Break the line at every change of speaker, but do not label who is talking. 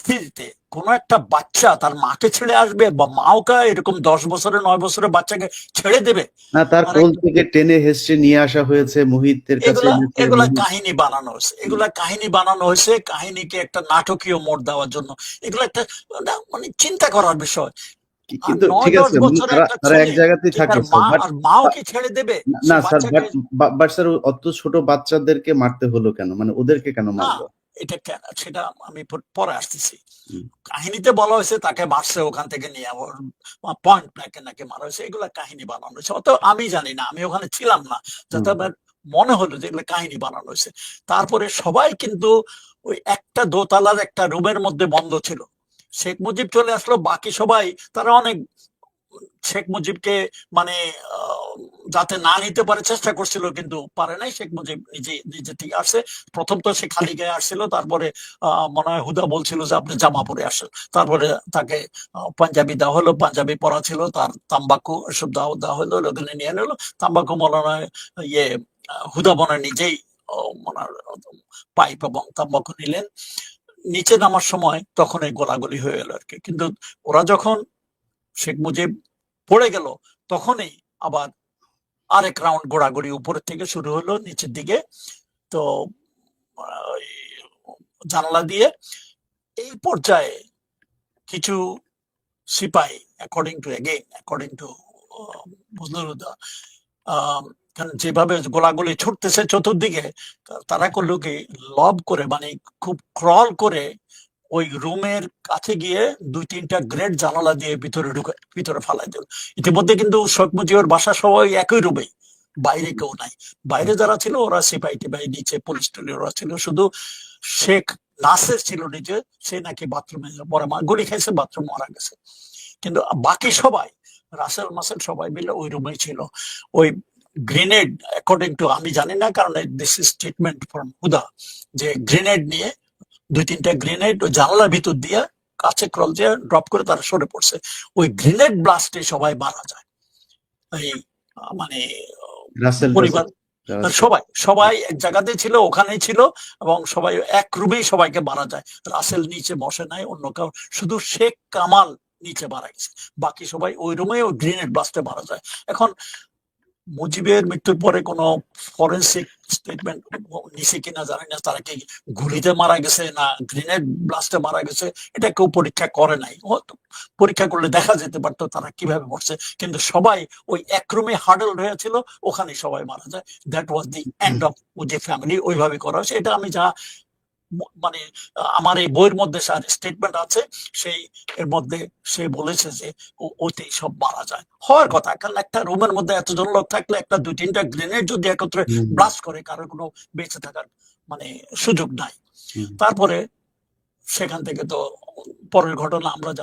পরিস্থিতিতে কোনো একটা বাচ্চা তার মাকে ছেড়ে আসবে, বা মাওকে এরকম 10 বছরের 9 বছরের বাচ্চাকে ছেড়ে দেবে?
না, তার
আর
কোল থেকে টেনে হেসড়ে নিয়ে আসা হয়েছে, মুহিতের কাছে
এগুলা
এনেছে
এগুলা
মুহিত।
কাহিনী বানানো হয়েছে, এগুলা কাহিনী বানানো হয়েছে কাহিনীকে একটা নাটকীয় মোড় দেওয়ার জন্য। এগুলো একটা মানে চিন্তা করার বিষয়। আর
কিন্তু
নয়
ঠিক
দশ
আছে, মানে
বছরের
তারা
একটা
তারা এক
ছেলে
জায়গাতেই
কি
থাকে
তার
স্যার,
মা
বাট
আর মাও কি ছেড়ে দেবে
না
সে
স্যার,
বাচ্চাকে?
বাট স্যার অত ছোট বাচ্চাদেরকে মারতে হলো কেন, মানে ওদেরকে কেন
না,
মারলো?
এটা সেটা আমি পরে আসতেছি।
হুম,
কাহিনীতে বলা হয়েছে তাকে মারছে, ওখান থেকে নিয়ে পয়েন্ট ব্ল্যাঙ্কে নাকি মারা হয়েছে, এগুলা কাহিনী বানানো হয়েছে। অত আমি জানি না, আমি ওখানে ছিলাম না। যাতে
হুম,
আমার মনে হলো যে এগুলো কাহিনী বানানো হয়েছে। তারপরে সবাই কিন্তু ওই একটা দোতলার একটা রুমের মধ্যে বন্ধ ছিল। শেখ মুজিব চলে আসলো, বাকি সবাই তারা অনেক শেখ মুজিবকে মানে আহ, যাতে না নিতে পারে চেষ্টা করছিল, কিন্তু পারে নাই। শেখ মুজিব নিজে নিজে ঠিক আসছে। প্রথম তো সে খালি গায়ে আসছিল, তারপরে মনে হয় হুদা বলছিল যে আপনি জামা পরে আসেন। তারপরে তাকে পাঞ্জাবি দেওয়া হলো, পাঞ্জাবি পরা ছিল, তার তাম্বাকু এসব দেওয়া হলো, ওখানে নিয়ে নিলো তাম্বাকু। মনে হয় ইয়ে হুদা মনে হয় নিজেই মনে হয় পাইপ এবং তাম্বাকু নিলেন। নিচে নামার সময় তখন এই গোলাগুলি হয়ে গেল আর কি। কিন্তু ওরা যখন শেখ মুজিব পড়ে গেল, তখনই আবার আরেক রাউন্ড ঘোরাঘুরি উপরের থেকে শুরু হলো নিচের দিকে। তো ওই জানলা দিয়ে এই পর্যায়ে কিছু সিপাহী, অ্যাকর্ডিং টু বজলুদ্দা, কারণ যেভাবে গোলাগুলি ছুটতেছে চতুর্দিকে, তারা করলো কি লব করে, মানে খুব ক্রল করে ওই রুমের কাছে গিয়ে 2-3টা গ্রেট জানালা দিয়ে ভিতরে ঢুকে ভিতরে ফালাই দিল। ইতিমধ্যে কিন্তু শেখ মুজিবের বাসা সবাই একই রুমে, বাইরে কেউ নাই। বাইরে যারা ছিল ওরা সিপাহী টিপাহী, নিচে পুলিশ টুলিশ ওরা ছিল। শুধু শেখ নাসের ছিল নিচে, সে নাকি বাথরুমে গুলি খাইছে, বাথরুম মারা গেছে। কিন্তু বাকি সবাই, রাসেল মাসেল সবাই মিলে ওই রুমেই ছিল। ওই গ্রেনেড, অ্যাকর্ডিং টু, আমি জানি না কারণ দিস ইজ স্টেটমেন্ট ফ্রম হুদা, যে গ্রেনেড নিয়ে 2-3টা গ্রেনেড ওই জানালার ভিতর দিয়ে কাছে ক্রল দিয়ে ড্রপ করে তারা সরে পড়ছে। ওই গ্রেনেড ব্লাস্টে সবাই মারা যায়। এই মানে
রাসেল
পরিবার,
টাসেল যারা ছিল।
সবাই সবাই এক জায়গাতেই ছিল, ওখানেই ছিল, এবং সবাই এক রুমেই সবাইকে মারা যায়। রাসেল নিচে বসে নাই, অন্য কেউ, শুধু শেখ কামাল নিচে মারা গেছে। বাকি সবাই ওই রুমে ওই গ্রেনেড ব্লাস্টে মারা যায়। এখন মুজিবের মৃত্যুর পরে কোনো ফরেন্সিক স্টেটমেন্ট নিছে কিনা জানি না, তারা কি গুলিতে মারা গেছে না গ্রেনেড ব্লাস্টে মারা গেছে, এটা কেউ পরীক্ষা করে নাই। পরীক্ষা করলে দেখা যেতে পারতো তারা কিভাবে মরছে। কিন্তু সবাই ওই এক রুমে হার্ডল হয়েছিল, ওখানে সবাই মারা যায়। That was the end of Mujib family. ওইভাবে করা হয়েছে, এটা আমি যা মানে আমার এই বইয়ের মধ্যে স্টেটমেন্ট আছে, সেই এর মধ্যে সে বলেছে যে ওতেই সব মারা যায়। হওয়ার কথা, কারণ একটা রুমের মধ্যে এতজন লোক থাকলে একটা 2-3টা গ্রেনেড যদি একত্রে
হুম,
ব্লাস্ট করে, কারোর কোনো বেঁচে থাকার মানে সুযোগ নাই।
হুম।
তারপরে সেখান থেকে তো পরের ঘটনা আমরা